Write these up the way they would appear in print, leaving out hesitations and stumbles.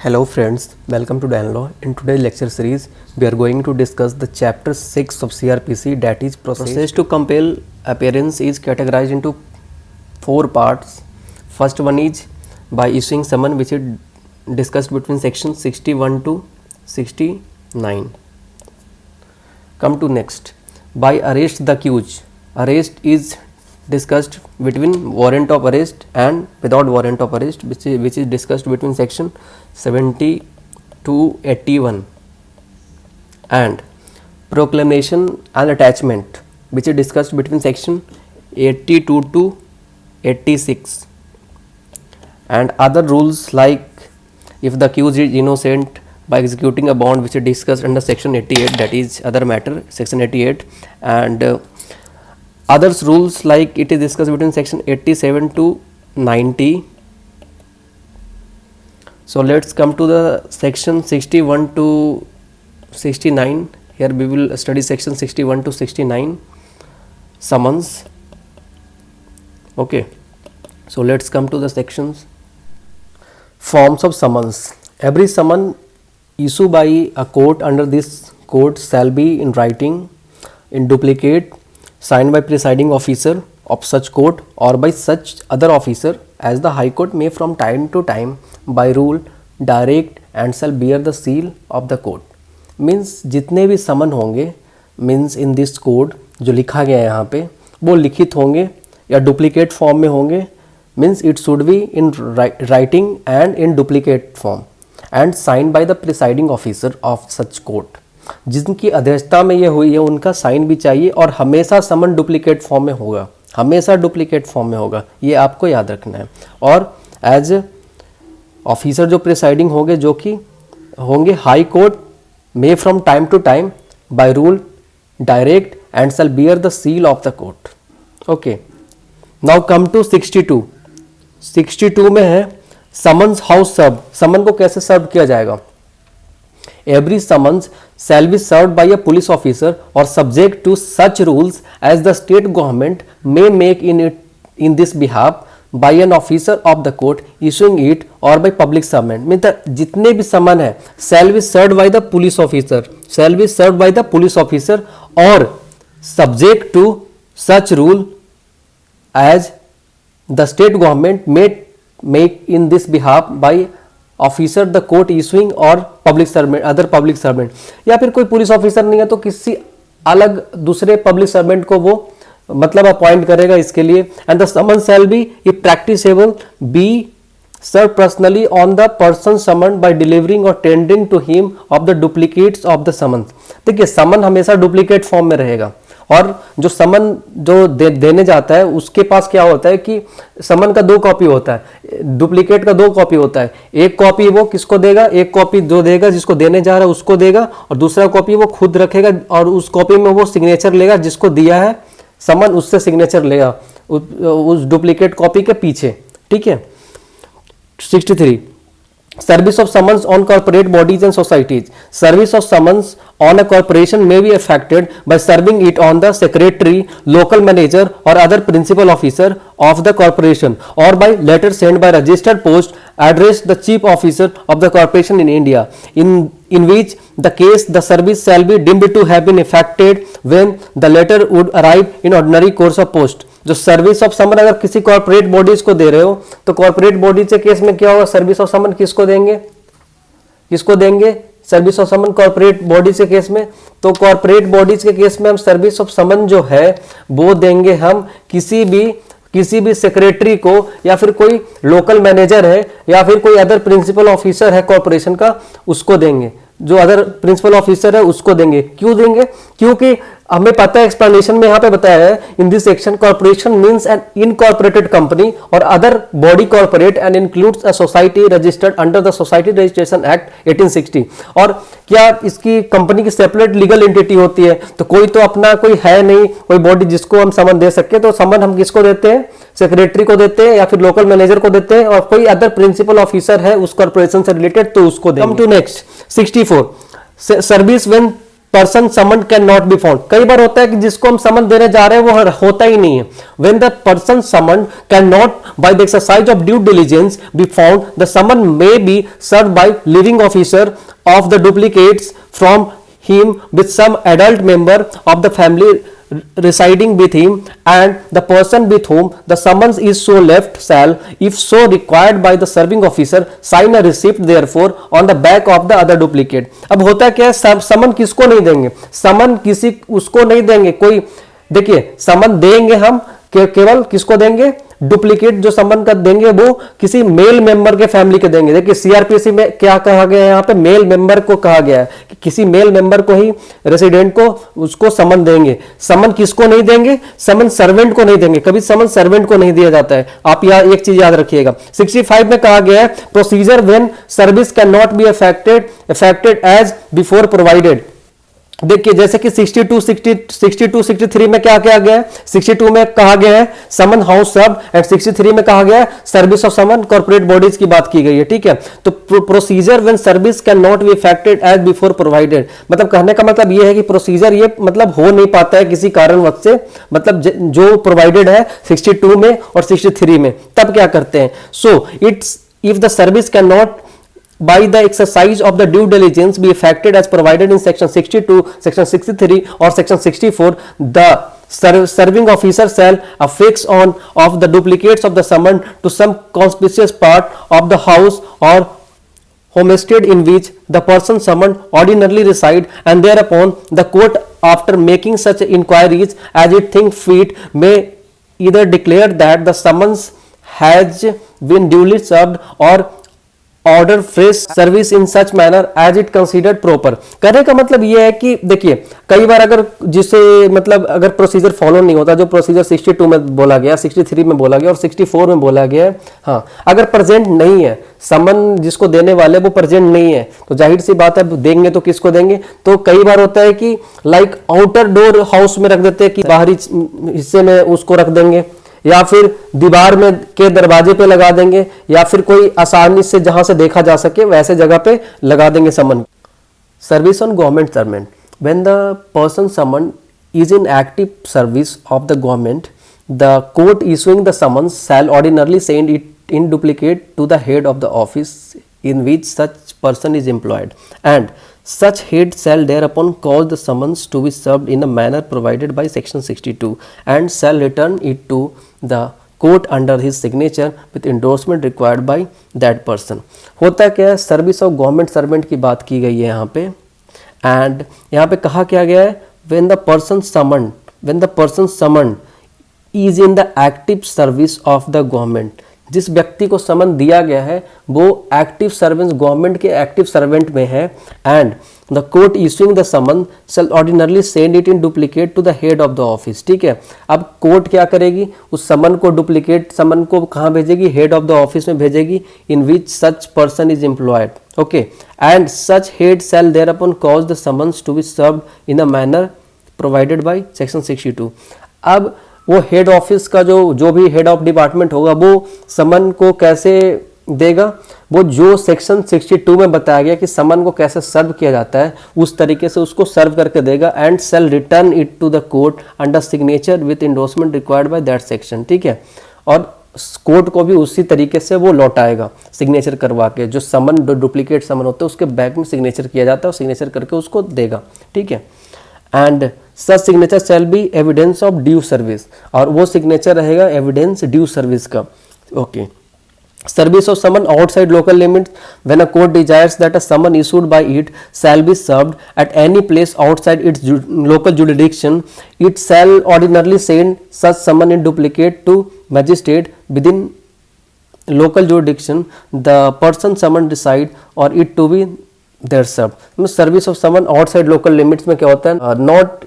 Hello friends, welcome to Dan Law. In today's lecture series, we are going to discuss the chapter 6 of CRPC, that is process to compel appearance is categorized into 4 parts. First one is by issuing summon, which is discussed between section 61 to 69. Come to next, by arrest the accused. Arrest is discussed between warrant of arrest and without warrant of arrest, which is discussed between section 70 to 81, and proclamation and attachment, which is discussed between section 82 to 86, and other rules like if the accused is innocent by executing a bond, which is discussed under section 88, that is other matter, section 88, and others rules like it is discussed between section 87 to 90. So let's come to the section 61 to 69. Here we will study section 61 to 69, summons. Okay, so let's come to the sections. Forms of summons. Every summon issued by a court under this code shall be in writing, in duplicate, signed by presiding officer of such court or by such other officer as the High Court may from time to time by rule direct and shall bear the seal of the court. Means जितने भी समन होंगे means in this code जो लिखा गया है यहाँ पे वो लिखित होंगे या डुप्लीकेट फॉर्म में होंगे. Means it should be in writing and in duplicate form and sign by the presiding officer of such court. जिनकी अध्यक्षता में ये हुई है उनका साइन भी चाहिए और हमेशा समन डुप्लीकेट फॉर्म में होगा, हमेशा डुप्लीकेट फॉर्म में होगा, ये आपको याद रखना है. और एज ऑफिसर जो प्रिसाइडिंग होंगे जो कि होंगे high court may from time to time by rule direct and shall bear the seal of the court. Okay, now come to 62. 62 में है समन्स हाउ सर्व. समन को कैसे सर्व किया जाएगा. Every summons shall be served by a police officer or subject to such rules as the state government may make in this behalf by an officer of the court issuing it or by public servant. मतलब जितने भी समन है shall be served by the police officer, shall be served by the police officer or subject to such rule as the state government may make in this behalf by officer the court issuing or public servant other public servant. या फिर कोई police officer नहीं है तो किसी अलग दूसरे public servant को वो मतलब अपॉइंट करेगा इसके लिए. And the summon shall be if practicable be serve personally on the person summon by delivering or tendering to him of the duplicates of the summon. देखिए समन हमेशा डुप्लीकेट फॉर्म में रहेगा और जो समन जो देने जाता है उसके पास क्या होता है कि समन का 2 कॉपी होता है, डुप्लीकेट का 2 कॉपी होता है. एक कॉपी वो किसको देगा, एक कॉपी जो देगा जिसको देने जा रहा है उसको देगा और दूसरा कॉपी वो खुद रखेगा और उस कॉपी में वो सिग्नेचर लेगा जिसको दिया है समन उससे सिग्नेचर लेगा उस डुप्लीकेट कॉपी के पीछे. ठीक है. 63. Service of summons on corporate bodies and societies. Service of summons on a corporation may be effected by serving it on the secretary, local manager or other principal officer of the corporation or by letter sent by registered post addressed the chief officer of the corporation in India, in which the case the service shall be deemed to have been effected when the letter would arrive in ordinary course of post. जो service of समन अगर किसी corporate bodies को दे रहे हो तो corporate bodies के case में क्या होगा, सर्विस ऑफ समन किसको देंगे, किसको देंगे service of summon corporate bodies के केस में. तो कॉर्पोरेट बॉडीज के केस में हम सर्विस ऑफ समन जो है वो देंगे हम किसी भी सेक्रेटरी को या फिर कोई लोकल मैनेजर है या फिर कोई अदर प्रिंसिपल ऑफिसर है कॉर्पोरेशन का उसको देंगे. जो अदर प्रिंसिपल ऑफिसर है उसको देंगे. क्यों देंगे, क्योंकि हमें पता है एक्सप्लेनेशन में यहाँ पे बताया है in this section corporation means an incorporated company or other body corporate and includes a society registered under the society registration act 1860. और क्या इसकी कंपनी की सेपरेट लीगल एंटिटी होती है तो कोई तो अपना कोई है नहीं कोई बॉडी जिसको हम समन दे सके. तो समन हम किसको देते हैं, सेक्रेटरी को देते हैं या फिर लोकल मैनेजर को देते हैं और कोई अदर प्रिंसिपल ऑफिसर है उस कॉर्पोरेशन से रिलेटेड तो उसको देंगे. Come to next 64. Service when person summon can not be found. कई बार होता है कि जिसको हम समन देने जा रहे हैं वो होता ही नहीं है। When the person summon cannot by the exercise of due diligence be found, the summon may be serve by leaving officer of the duplicates from him with some adult member of the family residing with him, and the person with whom the summons is so left shall, if so required by the serving officer, sign a receipt therefore on the back of the other duplicate। अब होता है क्या, समन किसको नहीं देंगे, समन किसी उसको नहीं देंगे कोई, देखिए समन देंगे हम केवल किसको देंगे, डुप्लीकेट जो समन का देंगे वो किसी मेल मेंबर के फैमिली के देंगे। देखिए सीआरपीसी में क्या कहा गया है, यहाँ पे मेल मेंबर को कहा गया है कि किसी मेल मेंबर को ही, रेसिडेंट को उसको समन देंगे। समन किसको नहीं देंगे, समन सर्वेंट को नहीं देंगे, कभी समन सर्वेंट को नहीं दिया जाता है। आप यहाँ एक चीज याद रखिएगा, 65 में कहा गया है procedure when service can not be affected as before provided. देखिए जैसे कि 63 में क्या कहा गया है, 62 में कहा गया है समन हाउस सर्व, एंड 63 में कहा गया है service of summon corporate bodies की बात की गई है, ठीक है। तो procedure when service can not be effected as before provided, मतलब कहने का मतलब ये है कि प्रोसीजर ये मतलब हो नहीं पाता है किसी कारणवश से, मतलब जो प्रोवाइडेड है 62 में और 63 में, तब क्या करते हैं, so it's if the service can not by the exercise of the due diligence be effected as provided in section 62, section 63 or section 64, the serving officer shall affix on of the duplicates of the summon to some conspicuous part of the house or homestead in which the person summoned ordinarily reside, and thereupon the court, after making such inquiries as it think fit, may either declare that the summons has been duly served or order fresh service in such manner as it considered proper. कहने का मतलब ये है कि देखिए कई बार अगर जिसे मतलब अगर प्रोसीजर फॉलो नहीं होता, जो प्रोसीजर 62 में बोला गया, 63 में बोला गया और 64 में बोला गया है, हाँ अगर प्रेजेंट नहीं है, समन जिसको देने वाले वो प्रेजेंट नहीं है, तो जाहिर सी बात है देंगे तो किसको देंगे। तो कई बार होता है कि लाइक आउटर डोर हाउस में रख देते हैं कि बाहरी हिस्से में उसको रख देंगे, या फिर दीवार में के दरवाजे पे लगा देंगे, या फिर कोई आसानी से जहां से देखा जा सके वैसे जगह पे लगा देंगे summon. Service on government servant, when the person summon is in active service of the government, the court issuing the summons shall ordinarily send it in duplicate to the head of the office in which such person is employed, and such head shall thereupon cause the summons to be served in a manner provided by section 62, and shall return it to the court under his signature with endorsement required by that person. होता क्या है, service of government servant की बात की गई है यहाँ पे, एंड यहाँ पे कहा क्या गया है, when the person summoned is in the active service of the government, जिस व्यक्ति को समन दिया गया है वो एक्टिव सर्वेंट, गवर्नमेंट के एक्टिव सर्वेंट में है, and the court issuing the summon shall ordinarily send it in duplicate to the head of the office. ठीक है, अब कोर्ट क्या करेगी, उस समन को डुप्लीकेट समन को कहाँ भेजेगी, हेड ऑफ द ऑफिस में भेजेगी, in which such person is employed. Okay, and such head shall thereupon cause the summons to be served in a manner provided by section 62। अब वो हेड ऑफिस का जो भी head of department होगा वो समन को कैसे देगा, वो जो सेक्शन 62 में बताया गया कि समन को कैसे सर्व किया जाता है उस तरीके से उसको सर्व करके देगा, and shall return it to the court under signature with endorsement required by that section. ठीक है, और कोर्ट को भी उसी तरीके से वो लौटाएगा सिग्नेचर करवा के, जो समन डुप्लीकेट समन होते हैं उसके बैक में सिग्नेचर किया जाता है और सिग्नेचर करके उसको देगा। ठीक है, and such signature shall be evidence of due service, और वो सिग्नेचर रहेगा एविडेंस ड्यू सर्विस का। Okay, service of summon outside local limits, when a court desires that a summon issued by it shall be served at any place outside its local jurisdiction, it shall ordinarily send such summon in duplicate to magistrate within local jurisdiction, the person summon decide or it to be there served. Service of summon outside local limits में क्या होता है, not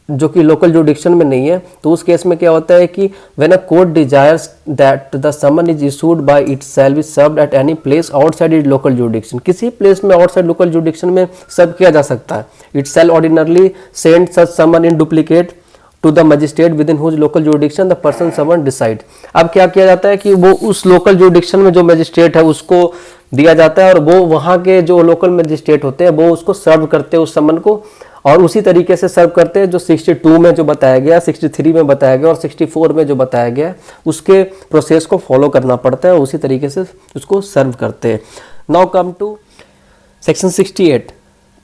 जो कि local जुडिक्शन में नहीं है, तो उस केस में क्या होता है कि when a court desires that the summon is issued by it shall be served at any place outside it local जुडिक्शन, किसी प्लेस में आउटसाइड लोकल जुडिक्शन में सर्व किया जा सकता है। It shall ordinarily send such summon in duplicate to the magistrate within whose local jurisdiction the person summon decide. अब क्या किया जाता है कि वो उस लोकल जुडिक्शन में जो मजिस्ट्रेट है उसको दिया जाता है, और वो वहाँ के जो लोकल मजिस्ट्रेट होते हैं वो उसको सर्व करते हैं उस समन को, और उसी तरीके से सर्व करते हैं जो 62 में जो बताया गया, 63 में बताया गया और 64 में जो बताया गया, उसके प्रोसेस को फॉलो करना पड़ता है, उसी तरीके से उसको सर्व करते हैं। Now come to section 68,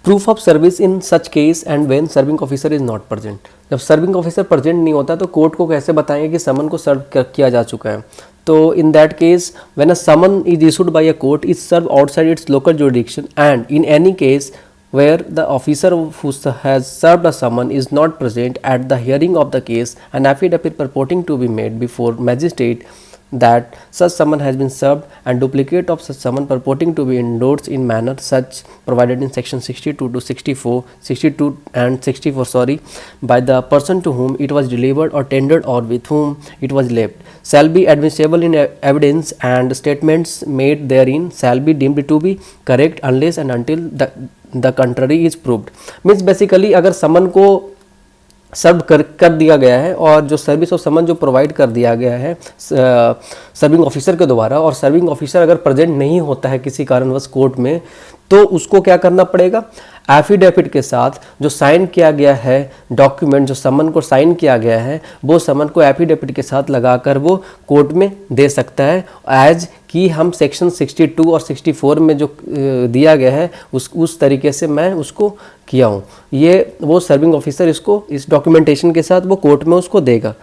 proof of service in such case and when serving officer is not present. जब सर्विंग ऑफिसर प्रेजेंट नहीं होता तो कोर्ट को कैसे बताएंगे कि समन को सर्व किया जा चुका है। तो in that case when a summon is issued by a court is serve outside its local jurisdiction and in any case where the officer who has served a summon is not present at the hearing of the case, an affidavit purporting to be made before magistrate that such summon has been served and duplicate of such summon purporting to be endorsed in manner such provided in section 62 to 64, 62 and 64 by the person to whom it was delivered or tendered or with whom it was left shall be admissible in evidence, and statements made therein shall be deemed to be correct unless and until the contrary is proved। Means basically अगर समन को सर्व कर दिया गया है और जो service of समन जो provide कर दिया गया है सर्विंग ऑफिसर के द्वारा, और सर्विंग ऑफिसर अगर प्रेजेंट नहीं होता है किसी कारणवश कोर्ट में, तो उसको क्या करना पड़ेगा, एफिडेविट के साथ जो साइन किया गया है डॉक्यूमेंट, जो समन को साइन किया गया है, वो समन को एफिडेविट के साथ लगाकर वो कोर्ट में दे सकता है, एज कि हम सेक्शन 62 और 64 में जो दिया गया है उस तरीके से मैं उसको किया हूँ। ये वो सर्विंग ऑफिसर इसको इस डॉक्यूमेंटेशन के साथ वो कोर्ट में उसको देगा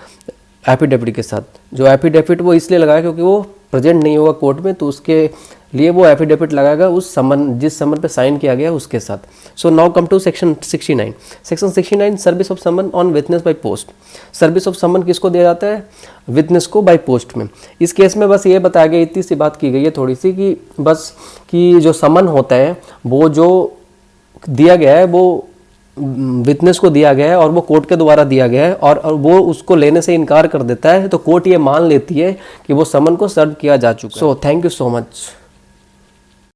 एफिडेविट के साथ। जो एफिडेविट वो इसलिए लगाया क्योंकि वो प्रेजेंट नहीं होगा कोर्ट में, तो उसके लिए वो एफिडेविट लगाएगा उस समन जिस समन पे साइन किया गया उसके साथ। So now come to section 69। Section 69 service of summon on witness by post. Service of summon किसको दिया जाता है, विटनेस को बाय पोस्ट में। इस केस में बस ये बताया गया, इतनी सी बात की गई है थोड़ी सी, कि बस कि जो समन होता है वो जो दिया गया है वो विटनेस को दिया गया है और वो कोर्ट के द्वारा दिया गया है, और वो उसको लेने से इनकार कर देता है, तो कोर्ट ये मान लेती है कि वो समन को सर्व किया जा चुका है। So thank you so much.